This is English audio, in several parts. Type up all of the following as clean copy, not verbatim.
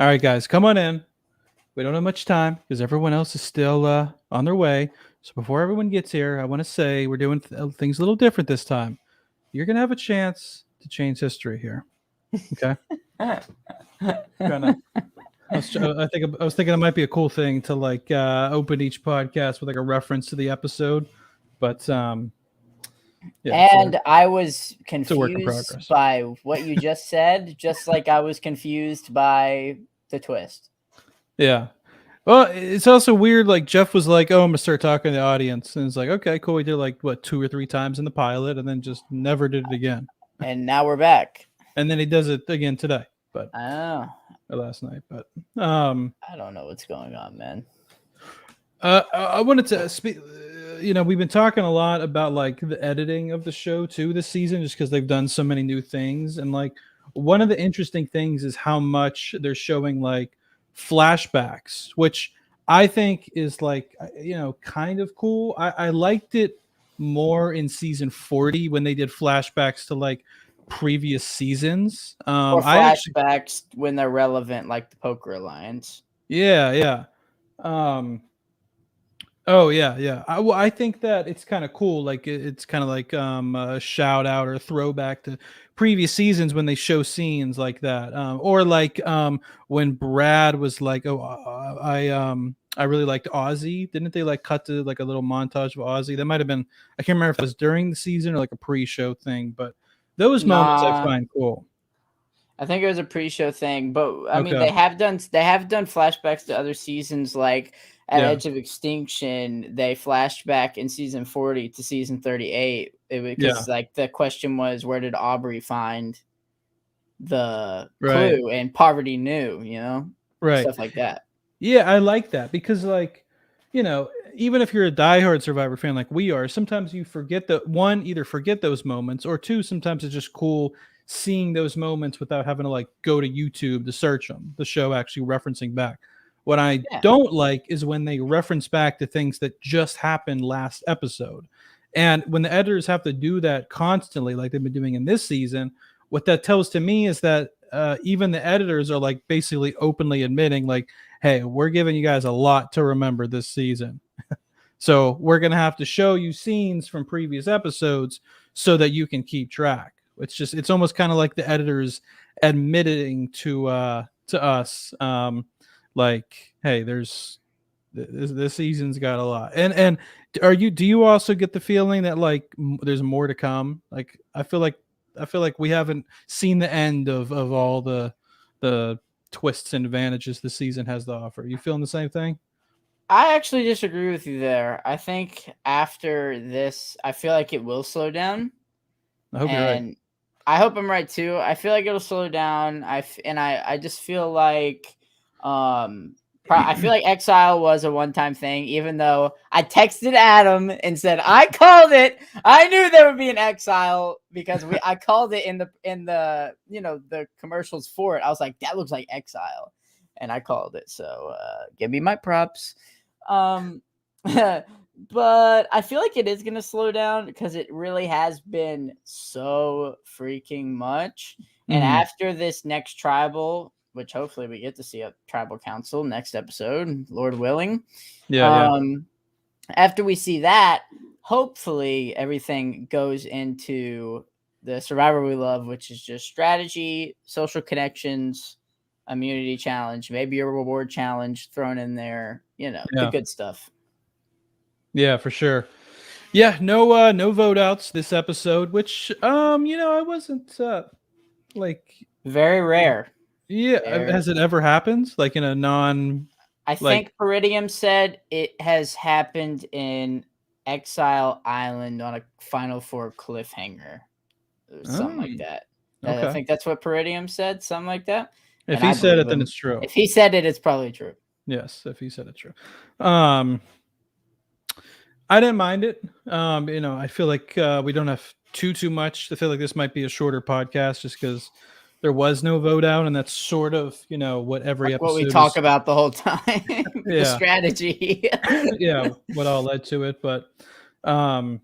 All right, guys, come on in. We don't have much time because everyone else is still on their way. So before everyone gets here, I want to say we're doing things a little different this time. You're gonna have a chance to change history here. Okay. Gonna. I was thinking it might be a cool thing to like open each podcast with like a reference to the episode, but yeah, And I was it's a work in confused progress. by what you just said, just like I was confused by the twist. Yeah. Well, it's also weird. Like Jeff was like, "Oh, I'm gonna start talking to the audience," and it's like, "Okay, cool." We did like what 2 or 3 times in the pilot, and then just never did it again. And now we're back. And then he does it again today, but Oh, or last night. But I don't know what's going on, man. I wanted to speak. We've been talking a lot about like the editing of the show too this season, just because they've done so many new things. And like one of the interesting things is how much they're showing like flashbacks, which I think is like kind of cool. I liked it more in season 40 when they did flashbacks to like previous seasons. Or I actually, flashbacks when they're relevant, like the Poker Alliance. yeah. Um, Oh yeah, yeah. I think that it's kind of cool. Like it's kind of like a shout out or a throwback to previous seasons when they show scenes like that, or like when Brad was like, "Oh, I really liked Ozzy." Didn't they like cut to like a little montage of Ozzy? That might have been. I can't remember if it was during the season or like a pre-show thing, but those moments I Nah, find cool. I think it was a pre-show thing, but I mean Okay. they have done flashbacks to other seasons, like at Yeah. Edge of Extinction. They flashed back in season 40 to season 38 Yeah. because like the question was, where did Aubrey find the Right. clue? And Poverty knew, Right. stuff like that. Yeah, I like that because, like, even if you're a diehard Survivor fan like we are, sometimes you forget that one, either forget those moments, or two, sometimes it's just cool seeing those moments without having to like go to YouTube to search them. The show actually referencing back. What I Yeah. don't like is when they reference back to things that just happened last episode. And when the editors have to do that constantly, like they've been doing in this season, what that tells to me is that even the editors are like basically openly admitting, like, hey, we're giving you guys a lot to remember this season. So we're going to have to show you scenes from previous episodes so that you can keep track. It's almost kind of like the editors admitting to us, like, hey, this season's got a lot. And do you also get the feeling that like there's more to come? Like I feel like we haven't seen the end of all the twists and advantages the season has to offer. You feeling the same thing? I actually disagree with you there. I think after this, I feel like it will slow down, I hope you're right. and I hope I'm right too. I feel like it'll slow down. I just feel like I feel like Exile was a one-time thing, even though I texted Adam and said I called it. I knew there would be an Exile because I called it in the the commercials for it. I was like, that looks like Exile, and I called it. So give me my props. Um, but I feel like it is going to slow down because it really has been so freaking much. And Mhm. after this next tribal, which hopefully we get to see a tribal council next episode, Lord willing. Yeah. Um, after we see that, hopefully everything goes into the Survivor we love, which is just strategy, social connections, immunity challenge, maybe a reward challenge thrown in there, the Yeah. good stuff. Yeah, for sure. Yeah, no vote outs this episode, which I wasn't like Very rare. yeah, Very. has it ever happened like in a non I like think Peridium said it has happened in Exile Island on a Final Four cliffhanger, or something like oh, that. I okay. think that's what Peridium said, something like that. If And he I said believe it then him. it's true. If he said it, it's probably true. Yes, if he said it true. Um I didn't mind it. I feel like we don't have too much. I feel like this might be a shorter podcast just because there was no vote out, and that's sort of what every Like what we episode talk is. about the whole time, the Yeah, strategy. yeah, what all led to it. But um,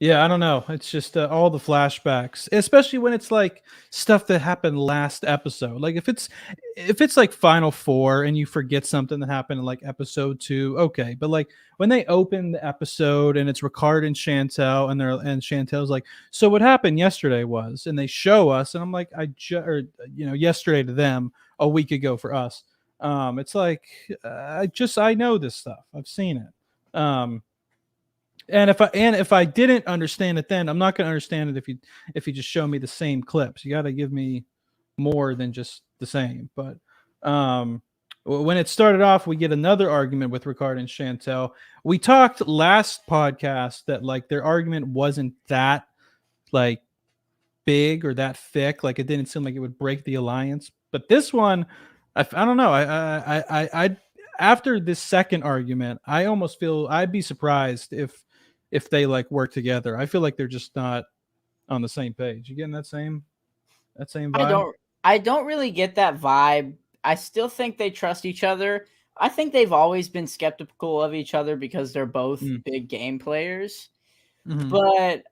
Yeah, I don't know. It's just all the flashbacks, especially when it's like stuff that happened last episode. Like if it's like Final Four and you forget something that happened in like episode 2, okay. But like when they open the episode and it's Ricard and Chantel and Chantel's like, so what happened yesterday was, and they show us, and I'm like, or yesterday to them, a week ago for us. It's like I know this stuff. I've seen it. And if I didn't understand it then, I'm not going to understand it if you just show me the same clips. You got to give me more than just the same. But um, when it started off, we get another argument with Ricard and Chantel. We talked last podcast that like their argument wasn't that like big or that thick. Like it didn't seem like it would break the alliance. But this one, I don't know. I after this second argument, I almost feel I'd be surprised if they like work together. I feel like they're just not on the same page. You getting that same I vibe? don't I don't really get that vibe. I still think they trust each other. I think they've always been skeptical of each other because they're both Mm. big game players. Mm-hmm. But,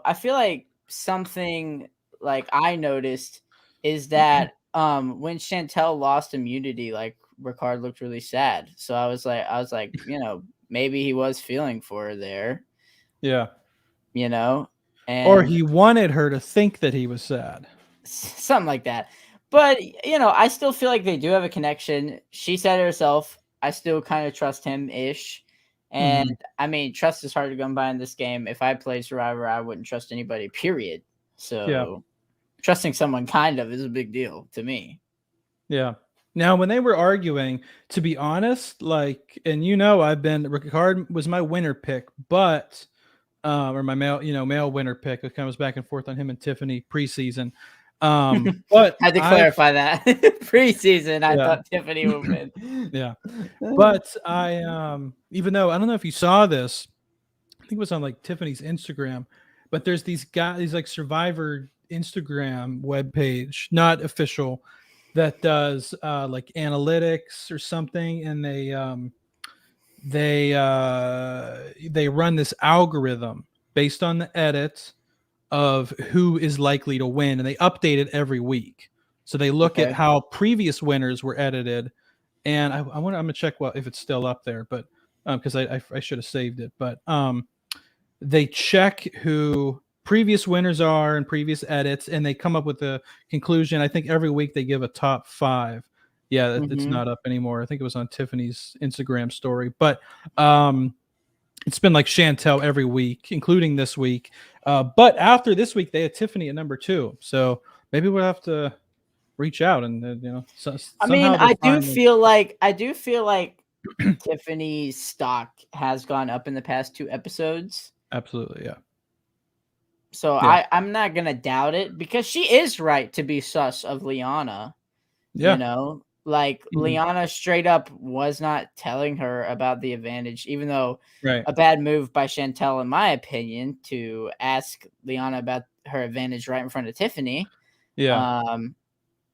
I feel like something like I noticed is that when Chantel lost immunity, like Ricard looked really sad. So I was like, maybe he was feeling for her there, Yeah. you know, Or and he wanted her to think that he was sad. something like that. But, I still feel like they do have a connection. She said it herself. I still kind of trust him ish. And Mm-hmm. I mean, trust is hard to come by in this game. If I played Survivor, I wouldn't trust anybody, period. Yeah. So trusting someone kind of is a big deal to me. Yeah. Now, when they were arguing, to be honest, like, and Ricard was my winner pick, but or my male winner pick. It comes back and forth on him and Tiffany preseason. But Had to I clarify that. Preseason, I yeah thought Tiffany would win. yeah, but even though I don't know if you saw this, I think it was on like Tiffany's Instagram, but there's these guys, these like Survivor Instagram webpage, not official, that does like analytics or something, and they run this algorithm based on the edits of who is likely to win, and they update it every week. So they look at Okay. how previous winners were edited, and I'm gonna check if it's still up there, but because I should have saved it, but they check who previous winners are and previous edits, and they come up with a conclusion. I think every week they give a top 5. Yeah, it's Hmm. not up anymore. I think it was on Tiffany's Instagram story, but um, it's been like Chantel every week, including this week. But after this week, they had Tiffany at number 2. So maybe we'll have to reach out and I mean, somehow they'll find. I do feel like Tiffany's stock has gone up in the past 2 episodes. Absolutely, yeah, So yeah, I'm not gonna doubt it because she is right to be sus of Liana. yeah, Like mhm, Liana straight up was not telling her about the advantage, even though right, a bad move by Chantel, in my opinion, to ask Liana about her advantage right in front of Tiffany. yeah. Um,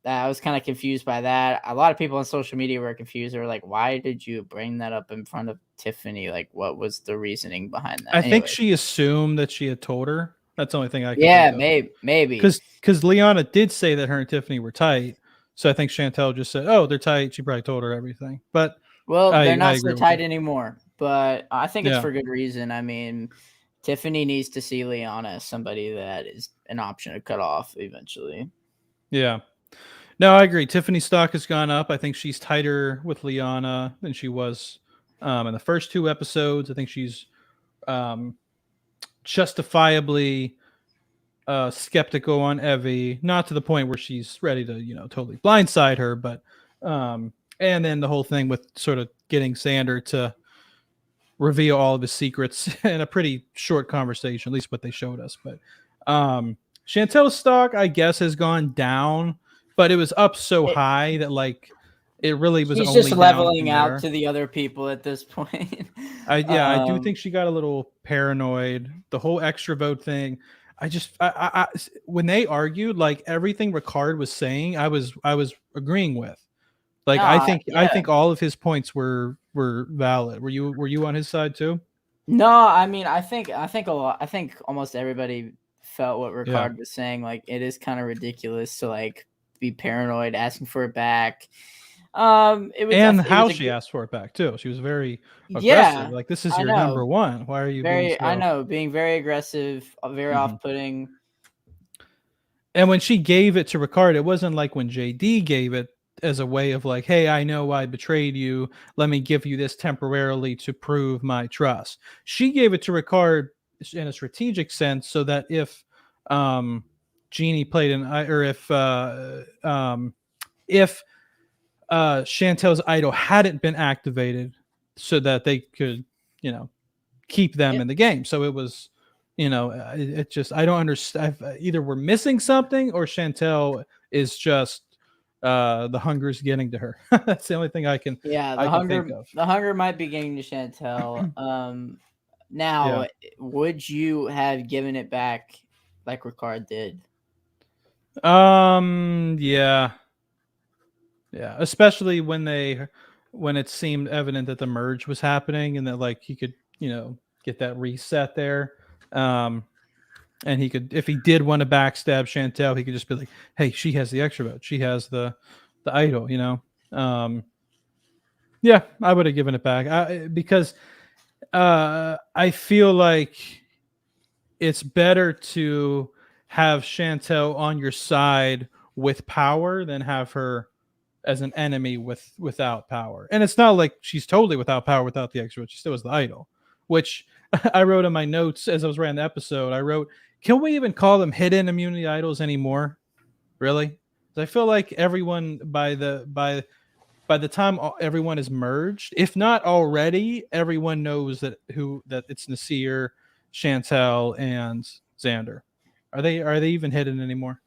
I was kind of confused by that. A lot of people on social media were confused. They were like, "Why did you bring that up in front of Tiffany? Like, what was the reasoning behind that?" I think Anyways, she assumed that she had told her. That's the only thing I can yeah, think of. maybe. Because Liana did say that her and Tiffany were tight, so I think Chantel just said, "Oh, they're tight." She probably told her everything, but Well, they're I not so agree with you. tight anymore, but I think it's Yeah, for good reason. I mean, Tiffany needs to see Liana as somebody that is an option to cut off eventually. yeah. No, I agree. Tiffany's stock has gone up. I think she's tighter with Liana than she was in the first 2 episodes. I think she's um, justifiably skeptical on Evie, not to the point where she's ready to, totally blindside her, but and then the whole thing with sort of getting Xander to reveal all of his secrets in a pretty short conversation, at least what they showed us. But Chantel's stock, I guess, has gone down, but it was up so It, high that like it really was she's just only down leveling from out there. to the other people at this point. I do think she got a little paranoid. The whole extra vote thing. When they argued, like everything Ricard was saying, I was agreeing with. Like I Nah, think I yeah. think all of his points were valid. Were you on his side too? No, I mean, I think almost everybody felt what Yeah. Ricard was saying. Like, it is kind of ridiculous to like be paranoid, asking for it back. And It was how a she good, asked for it back too. She was very aggressive. yeah, Like, this is I your number know, one. Why are you being I so? know, being very aggressive, very Mhm. off putting. And when she gave it to Ricard, it wasn't like when JD gave it as a way of like, hey, I know I betrayed you. Let me give you this temporarily to prove my trust. She gave it to Ricard in a strategic sense so that if um, Jeannie played an, or if Chantel's idol hadn't been activated, so that they could, you know, keep them Yeah, in the game. So it was, it just, I don't understand. Either we're missing something or Chantel is just the hunger's getting to her. That's the only thing yeah, I can think of. the hunger might be getting to Chantel. Yeah. Now, would you have given it back like Ricard did? Yeah. Yeah. Especially when it seemed evident that the merge was happening and that like he could, get that reset there. Um, and he could, if he did want to backstab Chantel, he could just be like, "Hey, she has the extra vote. She has the idol." Yeah, I would have given it back because I feel like it's better to have Chantel on your side with power than have her as an enemy without power. And it's not like she's totally without power without the extra vote. She still has the idol, which I wrote in my notes as I was writing the episode. I wrote, "Can we even call them hidden immunity idols anymore? Really?" 'Cause I feel like everyone by the time everyone is merged, if not already, everyone knows that it's Nasir, Chantel, and Xander. Are they even hidden anymore?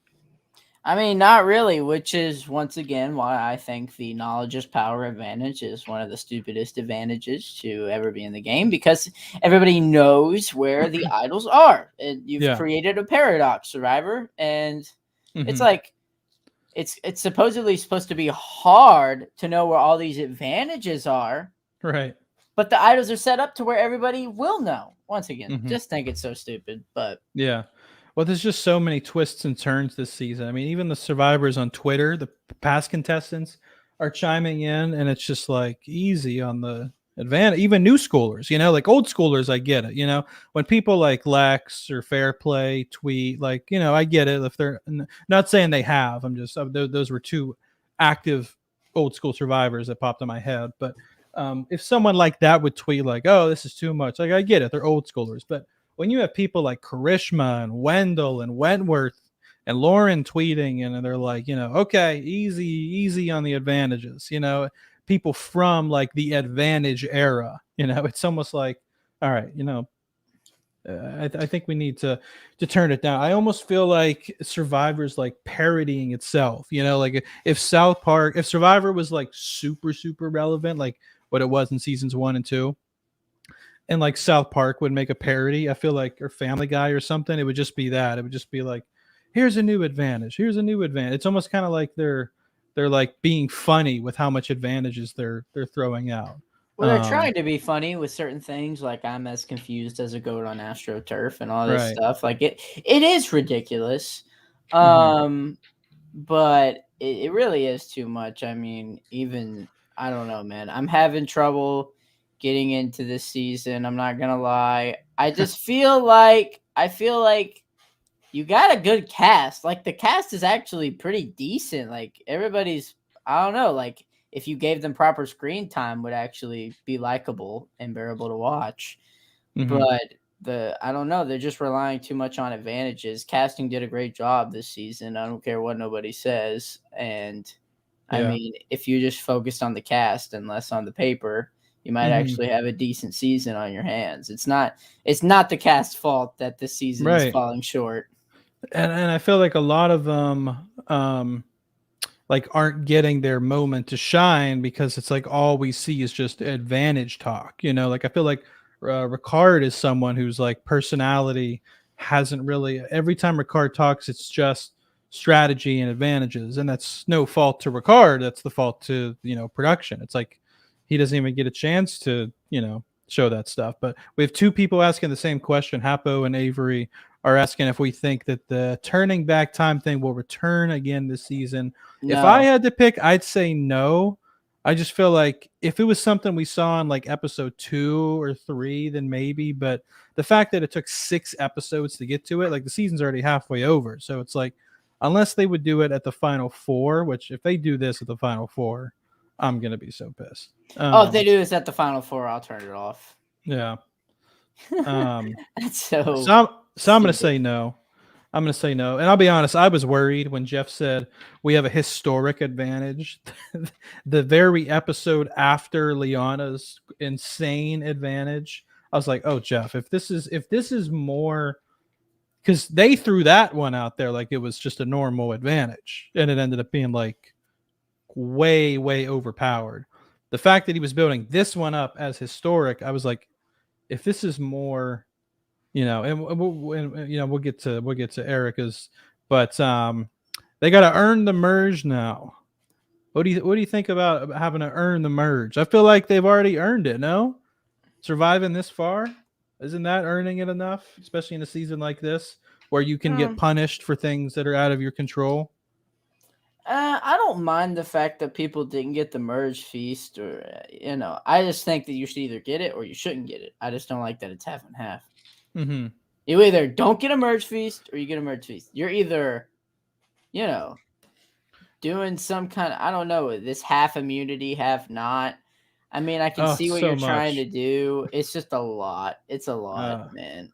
I mean, not really, which is once again why I think the knowledge is power advantage is one of the stupidest advantages to ever be in the game because everybody knows where the idols are. And you've Yeah. created a paradox, Survivor, and it's Hmm. like it's supposedly supposed to be hard to know where all these advantages are, Right. but the idols are set up to where everybody will know. Once again, Hmm. just think it's so stupid, but Yeah. Well, there's just so many twists and turns this season. I mean, even the survivors on Twitter, the past contestants are chiming in, and it's just like easy on the advantage. Even new schoolers, like old schoolers, I get it. When people like Lex or Fair Play tweet, like, I get it. If they're not saying they have, I'm just, those were two active old school survivors that popped in my head. But if someone like that would tweet, like, oh, this is too much, like, I get it. They're old schoolers. But when you have people like Karishma and Wendell and Wentworth and Lauren tweeting and they're like, okay, easy on the advantages, people from like the advantage era, it's almost like, all right, I think we need to turn it down. I almost feel like Survivor's like parodying itself. Like if Survivor was like super relevant, like what it was in seasons 1 and 2, and like South Park would make a parody, I feel like, or Family Guy or something, it would just be that. It would just be like, here's a new advantage. Here's a new advantage. It's almost kind of like they're like being funny with how much advantages they're throwing out. well, they're Um, trying to be funny with certain things, like I'm as confused as a goat on AstroTurf and all this right. stuff. Like it is ridiculous, Hmm. um, but it really is too much. I mean, even I don't know, man. I'm having trouble getting into this season. I'm not gonna lie. I feel like you got a good cast. Like the cast is actually pretty decent. Like everybody's, I don't know, like if you gave them proper screen time would actually be likable and bearable to watch. Hmm. But I don't know, they're just relying too much on advantages. Casting did a great job this season. I don't care what nobody says. And I Yeah. mean, if you just focused on the cast and less on the paper, you might Hmm. actually have a decent season on your hands. It's not the cast's fault that this season is Right. falling short. And I feel like a lot of them like aren't getting their moment to shine because it's like all we see is just advantage talk. Like I feel like Ricard is someone whose like personality hasn't really. Every time Ricard talks, it's just strategy and advantages, and that's no fault to Ricard. That's the fault to production. It's like he doesn't even get a chance to. show that stuff. But we have two people asking the same question. Hapo and Avery are asking if we think that the turning back time thing will return again this season. If I No. had to pick, I'd say no. I just feel like if it was something we saw in like episode 2 or 3, then maybe. But the fact that it took 6 episodes to get to it, like the season's already halfway over. So it's like, unless they would do it at the final 4, which if they do this at the final 4, I'm gonna be so pissed. Oh, if they do this at the final 4, I'll turn it off. Yeah. Um, That's so so I'm gonna stupid. say no. I'm gonna say no, and I'll be honest. I was worried when Jeff said we have a historic advantage. The very episode after Liana's insane advantage, I was like, "Oh, Jeff, if this is more," because they threw that one out there like it was just a normal advantage, and it ended up being like way overpowered. The fact that he was building this one up as historic, I was like, if this is more, we'll get to Erica's, but they got to earn the merge now. What do you think about having to earn the merge? I feel like they've already earned it. No, surviving this far, isn't that earning it enough? Especially in a season like this, where you can get punished for things that are out of your control. I don't mind the fact that people didn't get the merge feast, or I just think that you should either get it or you shouldn't get it. I just don't like that it's half and half. Mm-hmm. You either don't get a merge feast or you get a merge feast. You're either, doing some kind of, I don't know, this half immunity, half not. I mean, I can see what so you're trying much. to do. It's just a lot. It's a lot, man.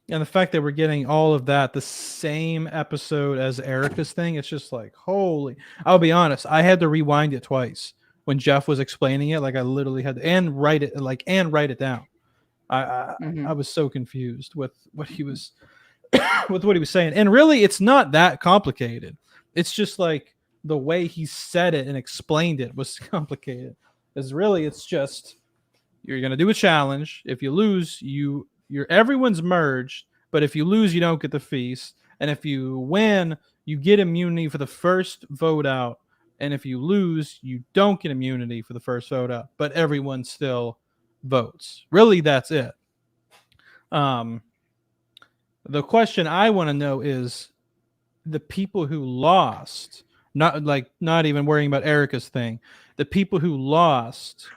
And the fact that we're getting all of that the same episode as Erica's thing, it's just like, holy. I'll be honest, I had to rewind it twice when Jeff was explaining it. Like I literally had to and write it down. I was so confused with what he was with what he was saying. And really, it's not that complicated. It's just like the way he said it and explained it was complicated. Because really, it's just you're gonna do a challenge. If you lose, you're everyone's merged. But if you lose, you don't get the feast. And if you win, you get immunity for the first vote out. And if you lose, you don't get immunity for the first vote out. But everyone still votes. Really, that's it. The question I want to know is the people who lost, not even worrying about Erica's thing, the people who lost,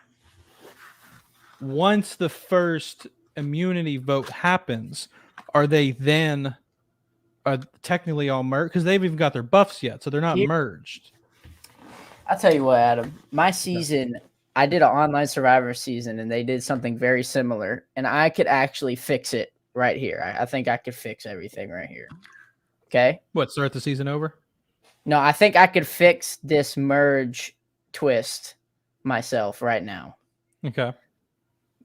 once the first immunity vote happens, are they then technically all merged? Because they've even got their buffs yet, so they're not merged. I'll tell you what, Adam. My season, I did an online Survivor season, and they did something very similar, and I could actually fix it right here. I think I could fix everything right here. Okay? What, start the season over? No, I think I could fix this merge twist myself right now. Okay.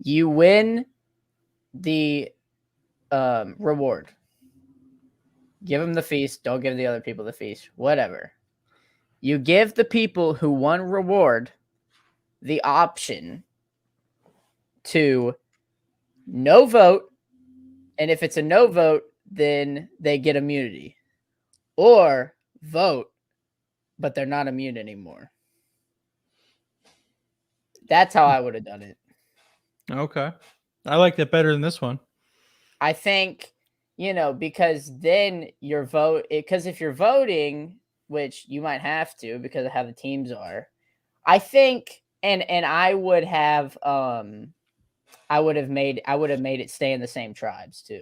You win the reward. Give them the feast. Don't give the other people the feast. Whatever. You give the people who won reward the option to no vote. And if it's a no vote, then they get immunity. Or vote, but they're not immune anymore. That's how I would have done it. Okay. I like that better than this one. I think, because then your vote, because if you're voting, which you might have to because of how the teams are, I think, and I would have made it stay in the same tribes too.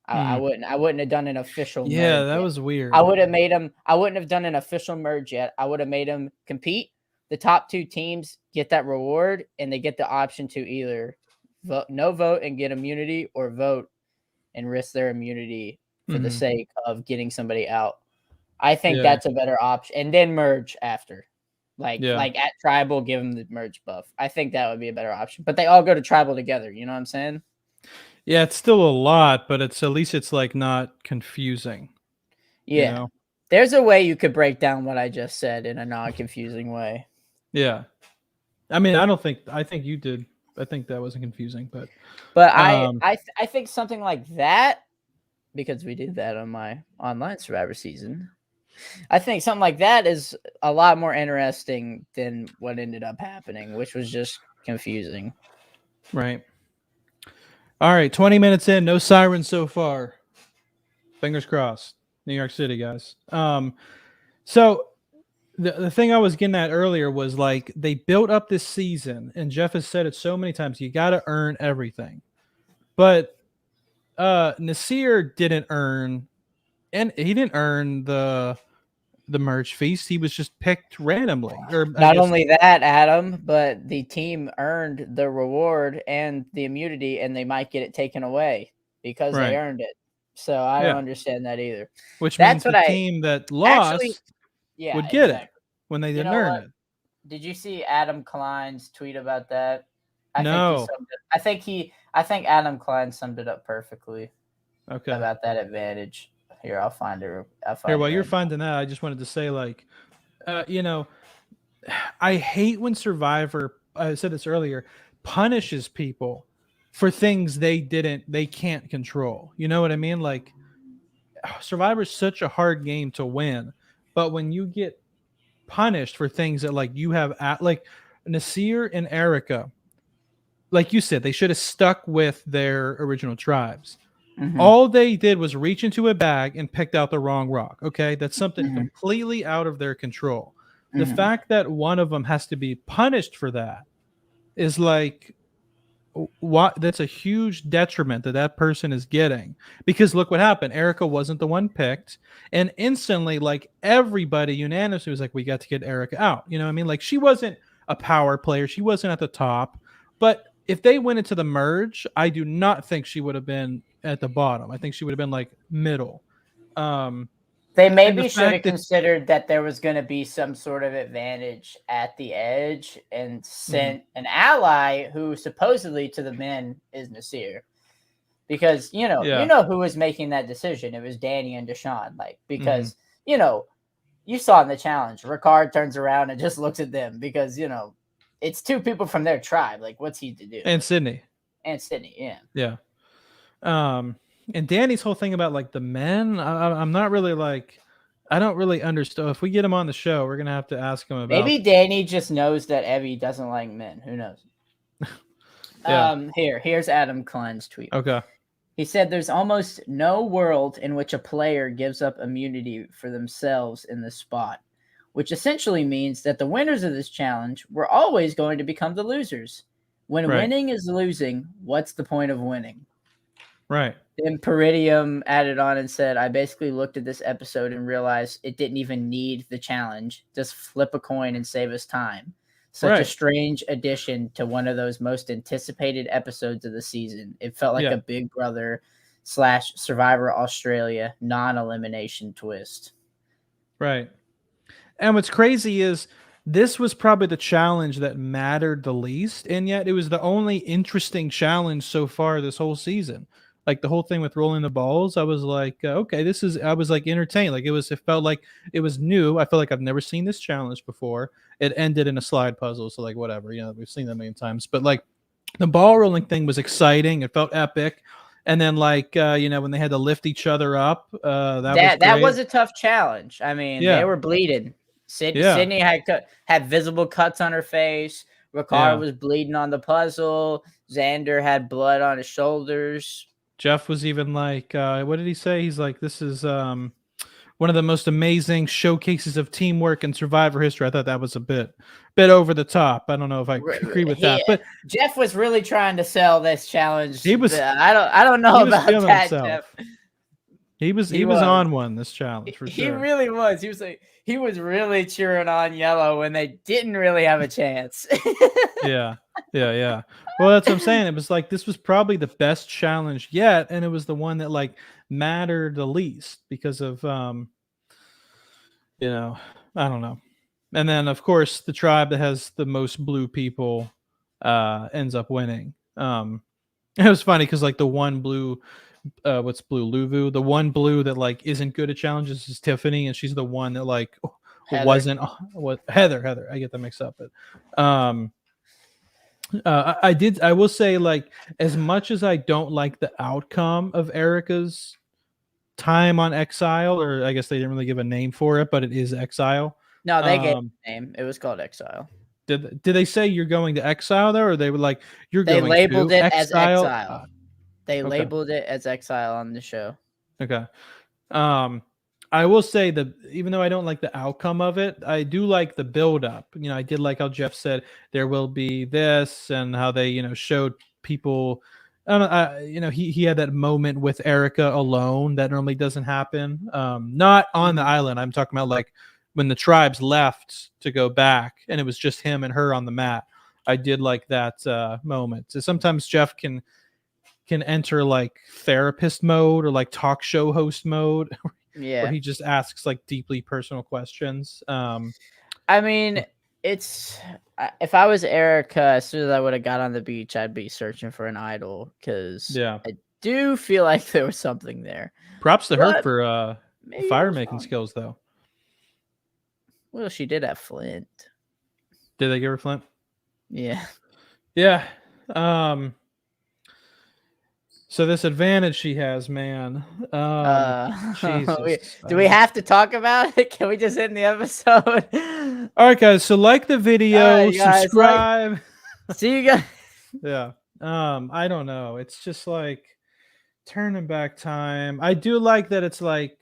I wouldn't have done an official Yeah, merge that yet. was weird. I wouldn't have done an official merge yet. I would have made them compete. The top 2 teams get that reward, and they get the option to either no vote and get immunity, or vote and risk their immunity for the sake of getting somebody out. I think that's a better option. And then merge after. Like at tribal, give them the merge buff. I think that would be a better option. But they all go to tribal together. You know what I'm saying? Yeah, it's still a lot, but at least it's like not confusing. Yeah. There's a way you could break down what I just said in a non-confusing way. Yeah. I mean, I think you did. I think that wasn't confusing, but I think something like that, because we did that on my online Survivor season, I think something like that is a lot more interesting than what ended up happening, which was just confusing. Right. All right, 20 minutes in, no sirens so far. Fingers crossed. New York City, guys. So the thing I was getting at earlier was like they built up this season, and Jeff has said it so many times. You got to earn everything, but Nasir didn't earn, and he didn't earn the merge feast. He was just picked randomly, or I Not guess only that, Adam, but the team earned the reward and the immunity, and they might get it taken away because they right, earned it. So I don't yeah. understand that either. Which means That's the what I team that actually, lost yeah, would get it exactly. when they You didn't know earn what? it. Did you see Adam Klein's tweet about that? I think he No. summed it. I think Adam Klein summed it up perfectly Okay. about that advantage. Here, I'll find it. I'll Here, find while it you're right now. finding that, I just wanted to say, like, you know, I hate when Survivor, I said this earlier, punishes people for things they can't control. You know what I mean? Like, Survivor's such a hard game to win, but when you get punished for things that like you have at like Nasir and Erica, like you said, they should have stuck with their original tribes. Mm-hmm. All they did was reach into a bag and picked out the wrong rock. Okay, that's something Mm-hmm. completely out of their control. The Mm-hmm. fact that one of them has to be punished for that is like what that's a huge detriment that that person is getting, because look what happened. Erica wasn't the one picked, and instantly like everybody unanimously was like, we got to get Erica out. You know what I mean? Like she wasn't a power player, she wasn't at the top, but if they went into the merge, I do not think she would have been at the bottom. I think she would have been like middle. um They and the maybe should have fact that considered that there was going to be some sort of advantage at the edge and mhm, sent an ally who supposedly to the men is Nasir. Because you yeah, know who was making that decision. It was Danny and Deshaun. Like mhm, because you saw in the challenge, Ricard turns around and just looks at them because it's two people from their tribe. Like what's he to do? and Sydney, And Sydney, yeah. yeah. Um, and Danny's whole thing about like the men, I'm not really like, I don't really understand. If we get him on the show, we're gonna have to ask him about. Maybe Danny just knows that Evie doesn't like men. Who knows? Yeah. Here's Adam Klein's tweet. Okay. He said there's almost no world in which a player gives up immunity for themselves in this spot, which essentially means that the winners of this challenge were always going to become the losers. When Right. winning is losing, what's the point of winning? Right. Then Peridium added on and said, I basically looked at this episode and realized it didn't even need the challenge. Just flip a coin and save us time. Such a Right. strange addition to one of those most anticipated episodes of the season. It felt like Yeah. a Big Brother / Survivor Australia non-elimination twist. Right. And what's crazy is this was probably the challenge that mattered the least, and yet it was the only interesting challenge so far this whole season. Like the whole thing with rolling the balls, I was like, okay, this is. I was like entertained. Like it was. It felt like it was new. I felt like I've never seen this challenge before. It ended in a slide puzzle, so like whatever. You know, we've seen that many times. But like the ball rolling thing was exciting. It felt epic. And then like when they had to lift each other up, that was That great. was a tough challenge. I mean, they Yeah. were bleeding. Yeah. Sydney had visible cuts on her face. Ricard Yeah. was bleeding on the puzzle. Xander had blood on his shoulders. Jeff was even like, what did he say? He's like, this is one of the most amazing showcases of teamwork in Survivor history. I thought that was a bit over the top. I don't know if I agree with that, but Jeff was really trying to sell this challenge. he was I don't know he was about feeling that, Jeff. himself. He was He he was was. on one this challenge for He sure. really was. He was really cheering on Yellow when they didn't really have a chance. Yeah. Yeah, yeah. Well, that's what I'm saying. It was like this was probably the best challenge yet, and it was the one that like mattered the least because of you know, I don't know. And then of course the tribe that has the most blue people ends up winning. It was funny because like the one blue what's blue Luvu, the one blue that like isn't good at challenges is Tiffany, and she's the one that like Heather. wasn't what Heather, I get them mixed up. But I will say like as much as I don't like the outcome of Erica's time on Exile, or I guess they didn't really give a name for it, but it is Exile. No, they gave um a name. It was called Exile. did they say you're going to Exile there, or they were like you're They going labeled to it as Exile? Exile. They Okay. labeled it as Exile on the show. Okay. Um, I will say that even though I don't like the outcome of it, I do like the build up. I did like how Jeff said there will be this, and how they, showed people. He had that moment with Erica alone that normally doesn't happen. Not on the Mhm. island. I'm talking about like when the tribes left to go back, and it was just him and her on the mat. I did like that moment. So sometimes Jeff can enter like therapist mode or like talk show host mode where Yeah. he just asks like deeply personal questions. I mean, it's if I was Erica, as soon as I would have got on the beach, I'd be searching for an idol because Yeah. I do feel like there was something there. Props to her But for the maybe I fire was making wrong. skills though. Well, she did have Flint. Did they give her Flint? Yeah. Yeah. Um so this advantage she has, man. Jesus. Do we have to talk about it? Can we just end the episode? All right, guys. So like the All video, right, guys. Like, subscribe. see you guys. Yeah. I don't know. It's just like turning back time. I do like that it's like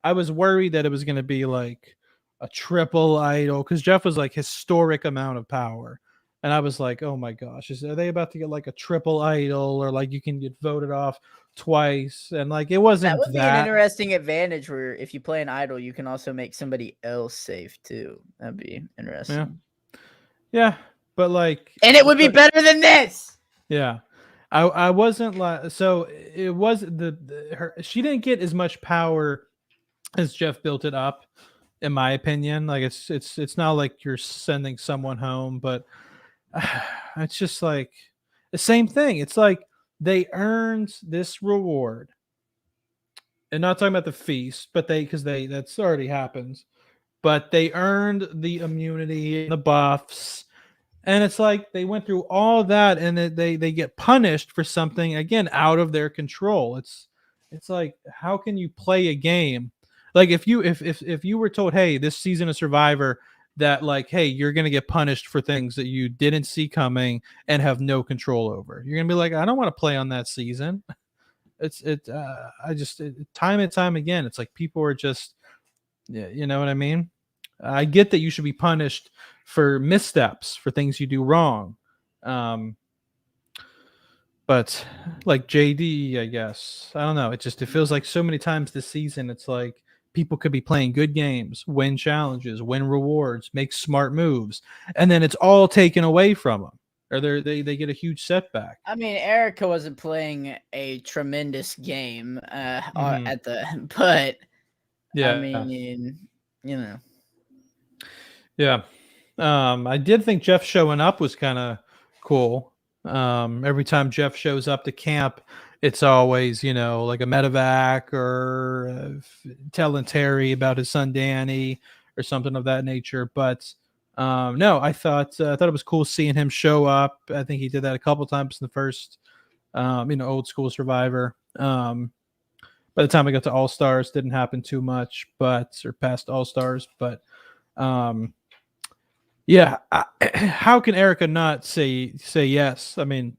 I was worried that it was going to be like a triple idol because Jeff was like historic amount of power. And I was like, oh my gosh, are they about to get like a triple idol or like you can get voted off twice? And like it That wasn't would be an that. interesting advantage where if you play an idol, you can also make somebody else safe too. That'd be Yeah. interesting. Yeah. But like, And it would be better than this. yeah. I wasn't like, so it was she didn't get as much power as Jeff built it up, in my opinion. Like it's not like you're sending someone home, but it's just like the same thing. It's like they earned this reward, and not talking about the feast, but because that's already happened. But they earned the immunity and the buffs, and it's like they went through all that, and they get punished for something again out of their control. It's like how can you play a game like if you were told, hey, this season of Survivor that like, hey, you're gonna get punished for things that you didn't see coming and have no control over, you're gonna be like, I don't want to play on that season. I just time and time again, it's like people are just, yeah, you know what I mean. I get that you should be punished for missteps, for things you do wrong. Um, but like JD, I guess, I don't know. It feels like so many times this season, it's like people could be playing good games, win challenges, win rewards, make smart moves, and then it's all taken away from them, or they get a huge setback. I mean, Erica wasn't playing a tremendous game Mm-hmm. at the, but I Yeah, mean, you know. yeah. I did think Jeff showing up was kind of cool. Every time Jeff shows up to camp, it's always, like a medevac or telling Terry about his son Danny or something of that nature. But no, I thought it was cool seeing him show up. I think he did that a couple times in the first, old school Survivor. By the time I got to All Stars, didn't happen too much, but or past All Stars, but. Um, yeah, how can Erica not say yes? I mean,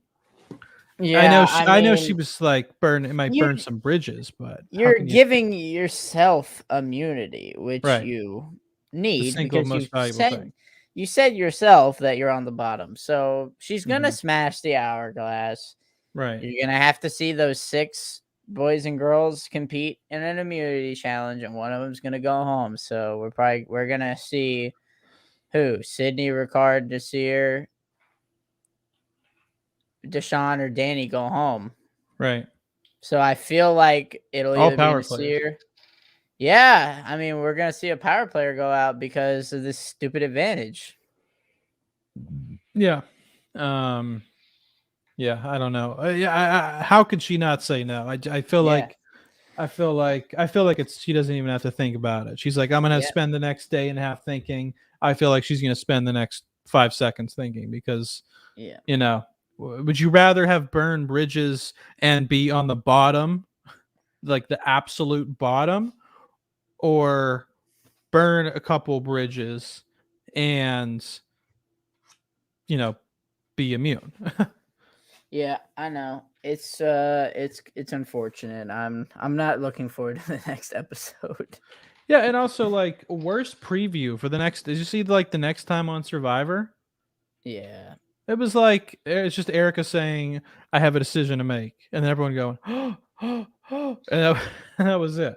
Yeah, I I know she mean, was like it might you burn some bridges, but how you're can you? giving yourself immunity, which Right, you the need single because most valuable thing. you said yourself that you're on the bottom. So she's gonna Hmm. smash the hourglass. Right, You're gonna have to see those 6 boys and girls compete in an immunity challenge, and one of them's gonna go home. So we're gonna see who? Sydney, Ricard, Desir, Deshaun, or Danny go home. right. So I feel like it'll All either be power players. Nasir. Yeah, I mean, we're gonna see a power player go out because of this stupid advantage. Yeah, um, yeah. I don't know. Yeah, how could she not say no? I feel Yeah, like it's she doesn't even have to think about it. She's like, I'm gonna yeah, spend the next day and a half thinking. I feel like she's gonna spend the next 5 seconds thinking because yeah. you know, would you rather have burned bridges and be on the bottom, like the absolute bottom, or burn a couple bridges and, you know, be immune? Yeah, I know. It's unfortunate. I'm not looking forward to the next episode. Yeah, and also like worst preview for the next. Did you see like the next time on Survivor? Yeah. It was like it's just Erica saying, "I have a decision to make," and then everyone going, and that, that was it.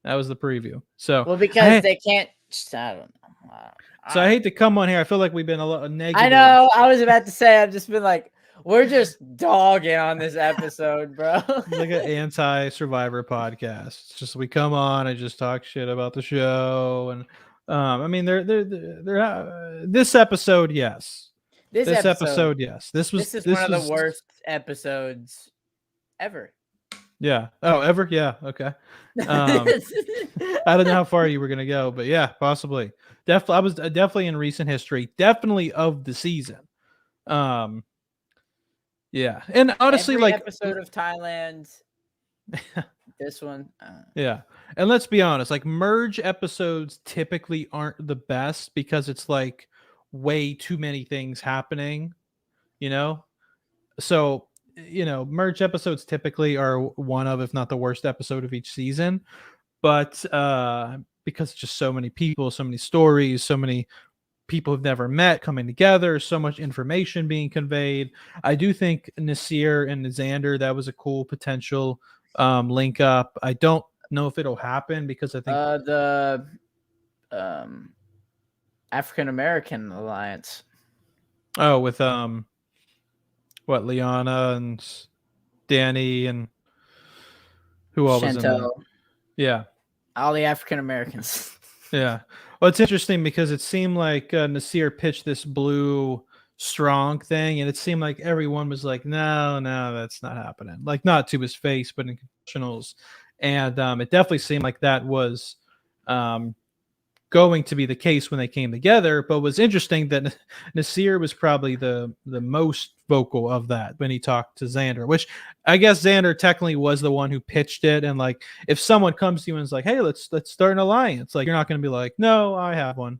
That was the preview. Well, because they can't. I don't know. So I hate to come on here. I feel like we've been a lot negative. I know. I was about to say. I've just been like, we're just dogging on this episode, bro. It's like an anti-Survivor podcast. It's just we come on and just talk shit about the show, and I mean, this episode, yes. This episode, yes. This is one of the worst episodes ever. Yeah. Oh, ever? Yeah. Okay. I don't know how far you were gonna go, but yeah, possibly. Definitely, I was definitely in recent history, definitely of the season. Yeah, and honestly, Every like episode of Thailand, this one. Yeah, and let's be honest, like merge episodes typically aren't the best because it's like way too many things happening, you know. So merge episodes typically are one of, if not the worst episode of each season. But because just so many people, so many stories, so many people who've never met coming together, so much information being conveyed. I do think Nasir and Xander, that was a cool potential link up. I don't know if it'll happen because I think the African American Alliance. Oh, with what, Liana and Danny and who all was in that? Yeah. All the African Americans. Yeah. Well, it's interesting because it seemed like Nasir pitched this blue strong thing, and it seemed like everyone was like, no, that's not happening. Like, not to his face, but in confessionals. And it definitely seemed like that was going to be the case when they came together. But it was interesting that Nasir was probably the most vocal of that when he talked to Xander, which I guess Xander technically was the one who pitched it. And like, if someone comes to you and is like, hey, let's start an alliance, like, you're not going to be like, no, I have one.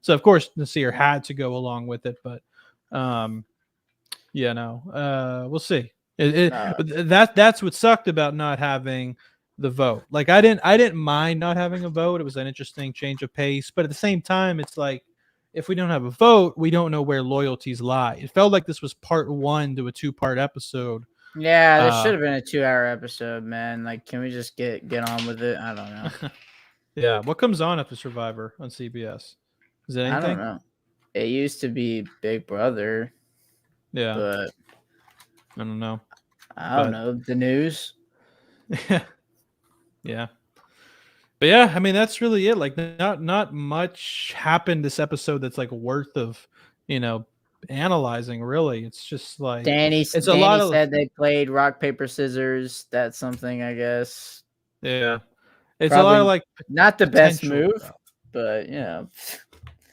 So of course Nasir had to go along with it, but we'll see. That's what sucked about not having the vote. Like, I didn't mind not having a vote. It was an interesting change of pace, but at the same time, it's like, if we don't have a vote, we don't know where loyalties lie. It felt like this was part one to a 2-part episode. Yeah, this should have been a 2-hour episode, man. Like, can we just get on with it? I don't know. Yeah, what comes on after Survivor on CBS? Is it anything? I don't know. It used to be Big Brother. Yeah, but I don't know. I don't know, the news. Yeah. But yeah, I mean, that's really it. Like, not much happened this episode that's like worth of, analyzing, really. It's just like Danny said they played rock, paper, scissors. That's something, I guess. Yeah. It's probably a lot of like not the best move, but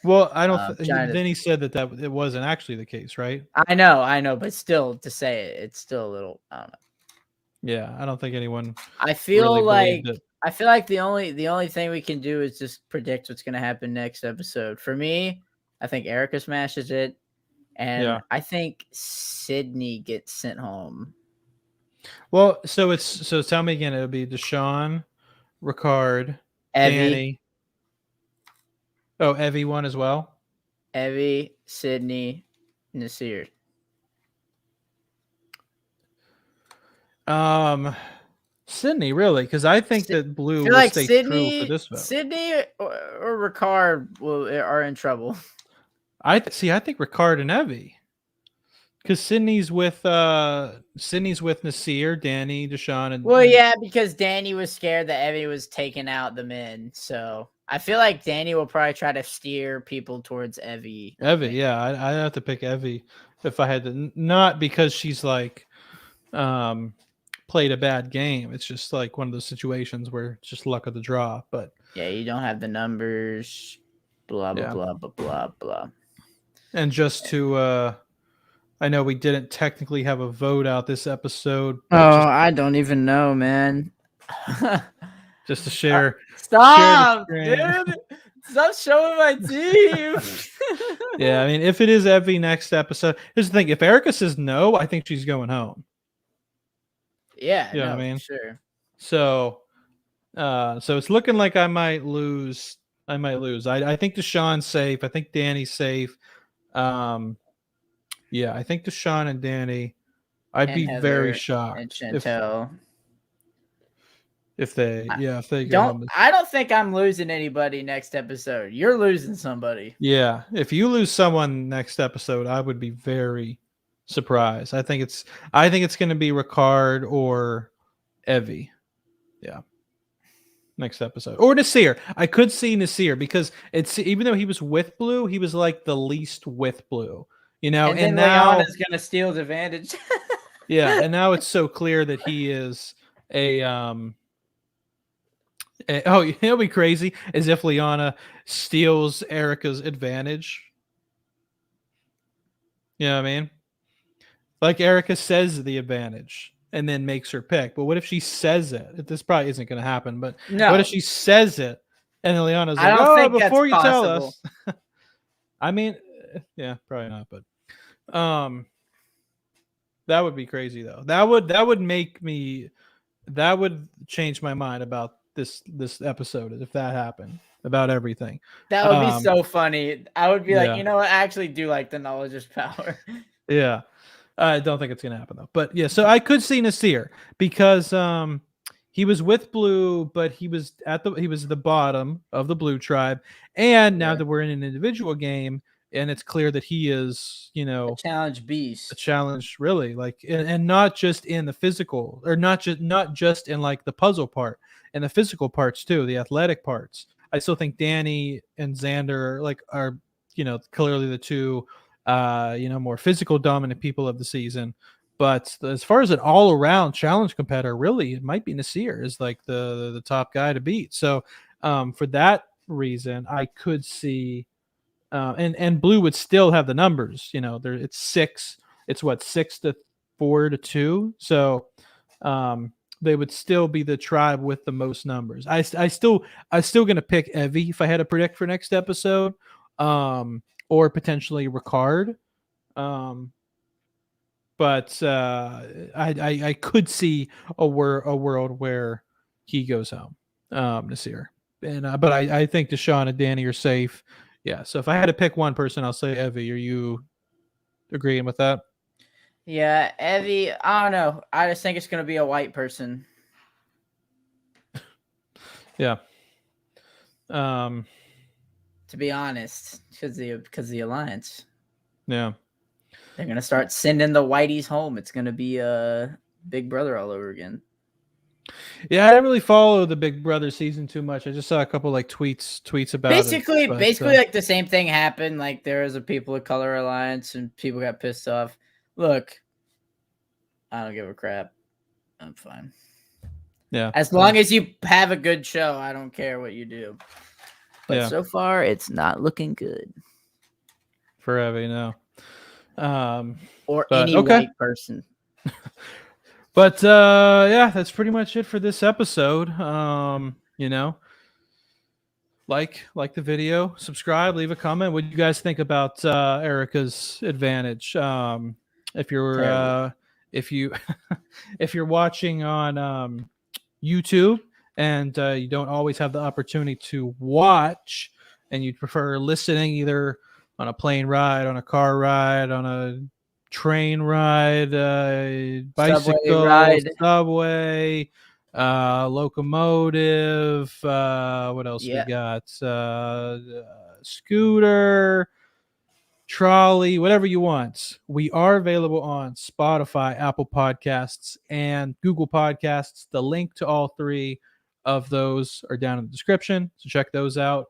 Well, I don't then he said that it wasn't actually the case, right? I know, but still, to say it, it's still a little, I don't know. Yeah, I don't think anyone. I feel like the only thing we can do is just predict what's going to happen next episode. For me, I think Erica smashes it, and I think Sydney gets sent home. Well, so tell me again. It would be Deshaun, Ricard, Danny. Oh, Evie won as well. Evie, Sydney, Nasir. Sydney, really? Because I think that Blue will stay true for this vote. Sydney or Ricard are in trouble. I think Ricard and Evie. Because Sydney's with Nasir, Danny, Deshaun, and because Danny was scared that Evie was taking out the men. So I feel like Danny will probably try to steer people towards Evie. Yeah, I'd have to pick Evie if I had to. Not because she's like played a bad game. It's just like one of those situations where it's just luck of the draw. But yeah, you don't have the numbers. Blah blah blah blah blah blah. And just to I know we didn't technically have a vote out this episode. I don't even know, man. Just to share. Stop, dude. Stop showing my team. Yeah, I mean, if it is Evie next episode, here's the thing: if Erica says no, I think she's going home. Yeah, You know what no, I for mean? sure. So, so it's looking like I might lose. I think Deshaun's safe. I think Danny's safe. Um, yeah, I think Deshaun and Danny. I'd And be very Heather and shocked Chantel. if they I if they go home. I don't think I'm losing anybody next episode. You're losing somebody. Yeah, if you lose someone next episode, I would be very surprised. I think it's going to be Ricard or Evie. Yeah, next episode or Nasir. I could see Nasir because it's even though he was with Blue, he was like the least with Blue. You know, And and then now Leanna's gonna steal the advantage. yeah, and now it's so clear that he is a oh, it'll be crazy as if Liana steals Erica's advantage. You know what I mean? Like Erica says the advantage and then makes her pick. But what if she says it? This probably isn't going to happen. But what if No, she says it and then Liana's I like, don't "Oh, think that's before you tell possible. us." I mean, yeah, probably not. But that would be crazy though. That would make me that would change my mind about this episode if that happened about everything. That would be so funny. I would be like, Yeah, you know what? I actually do like the knowledge is power. yeah. I don't think it's gonna happen though. But yeah, so I could see Nasir because he was with Blue, but he was the bottom of the Blue tribe. And now Yeah. that we're in an individual game, and it's clear that he is, you A know, challenge a beast. challenge really like and not just in the physical or not just in like the puzzle part and the physical parts too, the athletic parts. I still think Danny and Xander like are, you know, clearly the two you know, more physical dominant people of the season. But as far as an all around challenge competitor, really it might be Nasir is like the top guy to beat. So for that reason I could see and Blue would still have the numbers. You know, there it's six. It's what 6-4-2. So they would still be the tribe with the most numbers. I still gonna pick Evie if I had to predict for next episode, or potentially Ricard. Um, but I could see a world where he goes home, Nasir. And but I think Deshaun and Danny are safe. Yeah. So if I had to pick one person, I'll say Evie. Are you agreeing with that? Yeah, Evie. I don't know. I just think it's gonna be a white person. Yeah. Um. To be honest, because the alliance, Yeah. they're gonna start sending the whiteys home. It's gonna be a Big Brother all over again. Yeah, I didn't really follow the Big Brother season too much. I just saw a couple like tweets about Basically, it. But, basically, like the same thing happened. Like there was a people of color alliance, and people got pissed off. Look, I don't give a crap. I'm fine. yeah. As long as you have a good show, I don't care what you do. But Yeah. so far, it's not looking good. For Evie, no. Or But, any okay. white person. But yeah, that's pretty much it for this episode. You know, like the video, subscribe, leave a comment. What do you guys think about Erica's advantage? If you're Terrible. if you if you're watching on YouTube and you don't always have the opportunity to watch, and you prefer listening either on a plane ride, on a car ride, on a train ride, Subway bicycle, ride. subway, locomotive. What else we Yeah. got? Scooter, trolley, whatever you want. We are available on Spotify, Apple Podcasts, and Google Podcasts. The link to all three of those are down in the description, so check those out.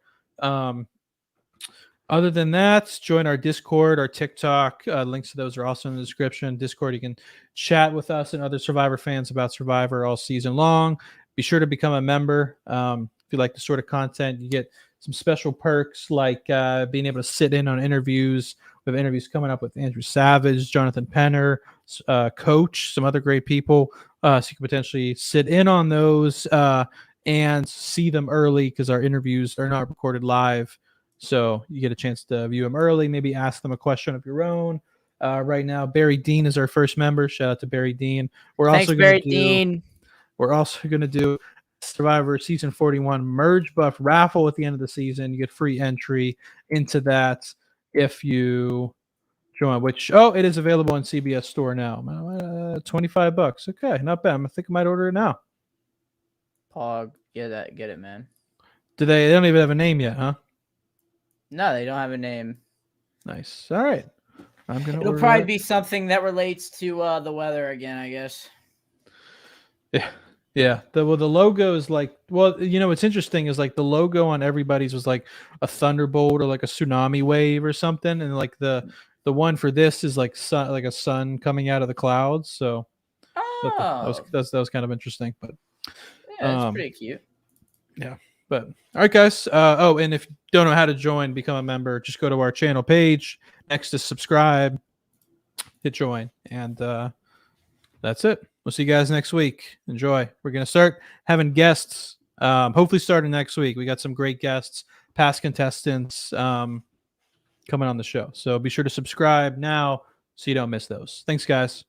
Other than that, join our Discord, our TikTok. Links to those are also in the description. Discord, you can chat with us and other Survivor fans about Survivor all season long. Be sure to become a member. If you like the sort of content, you get some special perks like being able to sit in on interviews. We have interviews coming up with Andrew Savage, Jonathan Penner, Coach, some other great people. So you can potentially sit in on those and see them early because our interviews are not recorded live. So you get a chance to view them early, maybe ask them a question of your own. Right now, Barry Dean is our first member. Shout out to Barry Dean. Thanks, Barry Dean. We're also going to do Survivor Season 41 Merge Buff raffle at the end of the season. You get free entry into that if you join, which, it is available on CBS Store now. $25. Okay, not bad. I think I might order it now. Pog, get it, man. They don't even have a name yet, huh? No, they don't have a name. Nice. All right. It'll probably be something that relates to the weather again, I guess. Yeah. The logo is like, what's interesting is like the logo on everybody's was like a thunderbolt or like a tsunami wave or something, and like the one for this is like a sun coming out of the clouds. So that was kind of interesting, but yeah, it's pretty cute. Yeah. But all right, guys. And if you don't know how to join, become a member, just go to our channel page next to subscribe, hit join, and that's it. We'll see you guys next week. Enjoy. We're gonna start having guests. Hopefully, starting next week. We got some great guests, past contestants, coming on the show. So be sure to subscribe now so you don't miss those. Thanks, guys.